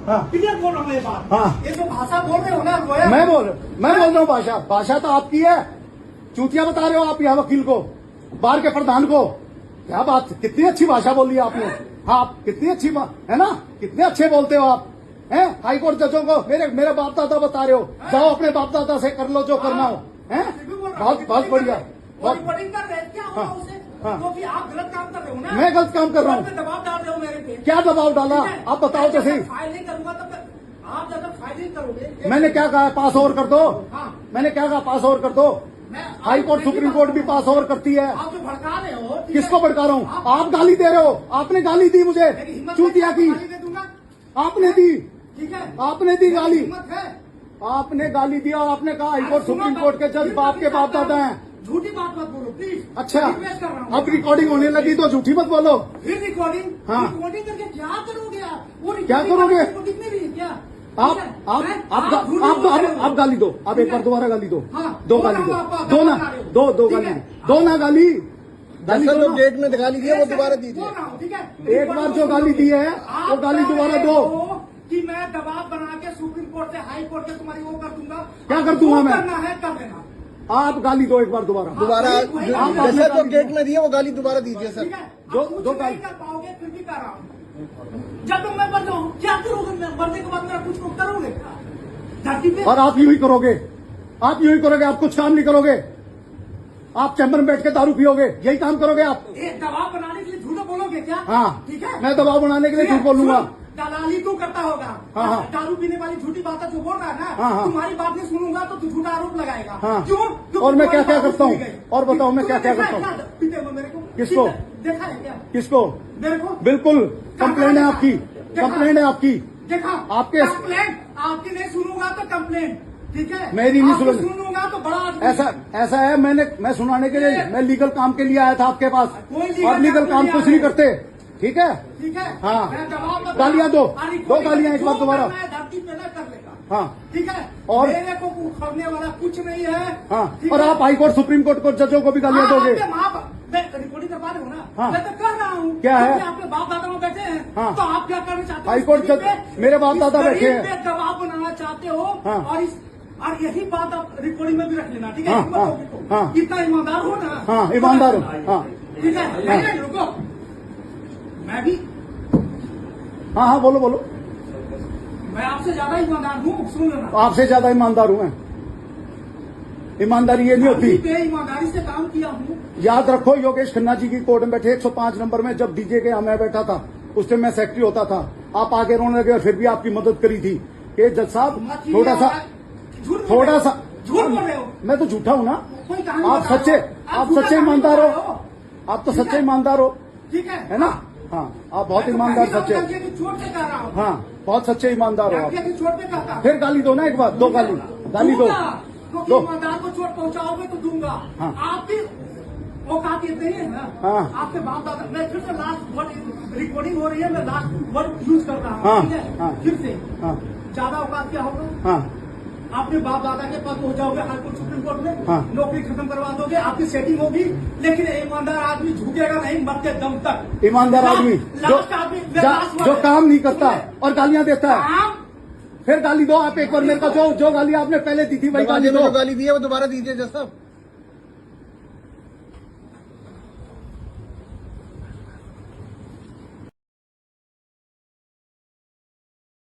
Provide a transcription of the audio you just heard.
हाँ। क्लियर बोल रहा हूँ ये बात। हाँ। ये जो भाषा बोल रहे हो ना वो है। मैं बोल रहा हूँ भाषा तो आपकी है। चूतिया बता रहे हो आप यहाँ वकील को, बार के प्रधान को। क्या बात, कितनी अच्छी भाषा बोली आपने। हाँ, आप कितनी अच्छी है ना, कितने अच्छे बोलते हो आप हैं। हाई कोर्ट जजों को मेरे बाप दादा बता रहे हो, जाओ अपने बाप दादा से कर लो जो करना हो। हैं, बहुत बढ़िया। रिकॉर्डिंग कर रहे हैं क्या होगा उसे? हाँ। क्योंकि आप गलत काम कर रहे हो ना। मैं गलत काम कर रहा हूँ? दबाव डाल रहे हो मेरे पे। क्या दबाव डाला आप बताओ तो सही। फाइलिंग करूंगा तब आप जब फाइलिंग करोगे। मैंने क्या कहा, पास ओवर कर दो। हाँ। मैंने क्या कहा, पास ओवर कर दो। हाई कोर्ट सुप्रीम कोर्ट भी पास ओवर करती है। आप जो भड़का रहे हो। किसको भड़का रहा हूँ? आप गाली दे रहे हो। आपने गाली दी मुझे, चूतिया की। आपने दी, ठीक है, आपने दी गाली। हिम्मत है। आपने गाली दिया और आपने कहा हाई कोर्ट सुप्रीम कोर्ट के जज बाप के बाप दादा हैं। झूठी बात मत बोलो प्लीज। अच्छा, रिक्वेस्ट कर रहा हूँ। अब रिकॉर्डिंग होने लगी तो झूठी मत बोलो। फिर रिकॉर्डिंग। हाँ। रिकॉर्डिंग करके क्या करोगे आप? वो क्या करोगे? रिकॉर्डिंग में भी है क्या? आप गाली दो। आप एक बार दोबारा गाली दो। हाँ। दो गाली दो, दो ना, दो गाली दो ना, गाली दरअसल जो गेट में गाली दी है वो दोबारा दीजिए। ठीक है, एक बार जो गाली दी है वो गाली दोबारा दो। कि मैं दबाव बना के सुप्रीम कोर्ट से हाई कोर्ट से तुम्हारी वो कर दूंगा। क्या कर दूंगा मैं? करना है कर देना। आप गाली दो एक बार दोबारा। जैसा जो गेट में दी है वो गाली दोबारा दीजिए सर। ठीक है, दो कुछ गाली नहीं कर पाओगे फिर भी कर रहा हूँ। जब तक मैं मर जाऊँ क्या करोगे? मैं मरने के बाद मेरा कुछ करोगे धरती पे? और आप यूं ही करोगे, आप यूं ही करोगे, आप कुछ काम नहीं करोगे। आप चैम्बर में बैठ के दारू पियोगे, यही काम करोगे आप। दबाव बनाने के लिए झूठ बोलोगे क्या? हाँ, ठीक है, मैं दबाव बनाने के लिए झूठ बोलूंगा। दलाली तू करता होगा। हाँ, हाँ। दारू पीने वाली झूठी बात जो बोल रहा है ना। हाँ, हाँ। तुम्हारी बात नहीं सुनूंगा तो तू झूठा आरोप लगाएगा। हाँ। क्यों? और मैं क्या क्या करता हूँ? और बताओ मैं क्या क्या करता हूँ? पीते हो मेरे को? किसको? देखा है क्या किसको? मेरे को? बिल्कुल, कंप्लेंट है आपकी, कंप्लेंट है आपकी। देखा आपके कंप्लेंट आपकी नहीं सुनूंगा तो कंप्लेंट। ठीक है, मेरी नहीं सुनूंगा तो बड़ा आदमी। ऐसा है, मैं सुनाने के लिए, मैं लीगल काम के लिए आया था आपके पास। और लीगल काम कुछ नहीं करते। ठीक है, ठीक है, हाँ, गालियां दो गालियां एक बार दोबारा। धरती पे ना कर लेगा। हाँ, ठीक है, और मेरे को उखड़ने वाला कुछ नहीं है। हाँ, और आप हाई कोर्ट सुप्रीम कोर्ट को जजों को भी गालियां दोगे। रिकॉर्डिंग करवा रहे हो ना? हाँ। मैं तो कर रहा हूँ। क्या है? आपके बाप दादा में बैठे हैं। हाँ। तो आप क्या करना चाहते हो? हाई कोर्ट जज मेरे बाप दादा बैठे हैं। दबाव बनाना चाहते हो। हाँ। और यही बात आप रिकॉर्डिंग में भी रख लेना। ठीक है, हाँ, हिम्मत हाँ, होगी तो। हाँ। इतना ईमानदार हो ना। हाँ, ईमानदार हो। हाँ, ठीक है, नहीं, रुको, मैं भी हाँ, बोलो। मैं आपसे ज्यादा ईमानदार हूँ, सुन लेना। आपसे ज्यादा ईमानदार हूँ मैं। ईमानदारी ये नहीं होती। ईमानदारी से काम किया हूँ। याद रखो, योगेश खन्ना जी की कोर्ट में बैठे 105 नंबर में जब डीजे के यहाँ मैं बैठा था, उस टाइम मैं सेक्रेटरी होता था। आप आगे रोने लगे और फिर भी आपकी मदद करी थी कि जज साहब थोड़ा सा झूठ बोल रहे हो। मैं तो झूठा हूँ ना? कोई कहानी आप बता सच्चे, रहे हो। आप सच्चे ईमानदार हो। आप तो सच्चे ईमानदार हो, ठीक है ना? हाँ, आप बहुत ईमानदार सच्चे। चोट से कह रहा हूँ। हाँ, बहुत सच्चे ईमानदार हो आप। चोट पे कहता। फिर गाली दो ना एक बार, दो गाली दो। क्योंकि ईमानदार को चोट पहुंचाओगे तो दूंगा। हाँ। आप भी औकात ये नहीं है ना। हाँ। आपके बाप दादा, मैं फिर से लास्ट वर्ड रिकॉर्डिंग हो रही है, मैं लास्ट वर्ड यूज कर रहा हूँ। हाँ, ठीक है, हाँ। फिर से हाँ, ज्यादा औकात क्या होगा? हाँ, आपके बाप दादा के पास हो जाओगे हाई कोर्ट सुप्रीम कोर्ट में। हाँ। नौकरी खत्म करवा दोगे, आपकी सेटिंग होगी। लेकिन ईमानदार आदमी झुकेगा नहीं मरते दम तक। ईमानदार आदमी जो काम नहीं करता और गालियां देता है। फिर गाली दो आप एक बार मेरे को, जो गाली आपने पहले दी थी वही गाली दो। गाली दी है वो दोबारा दीजिए जज साहब।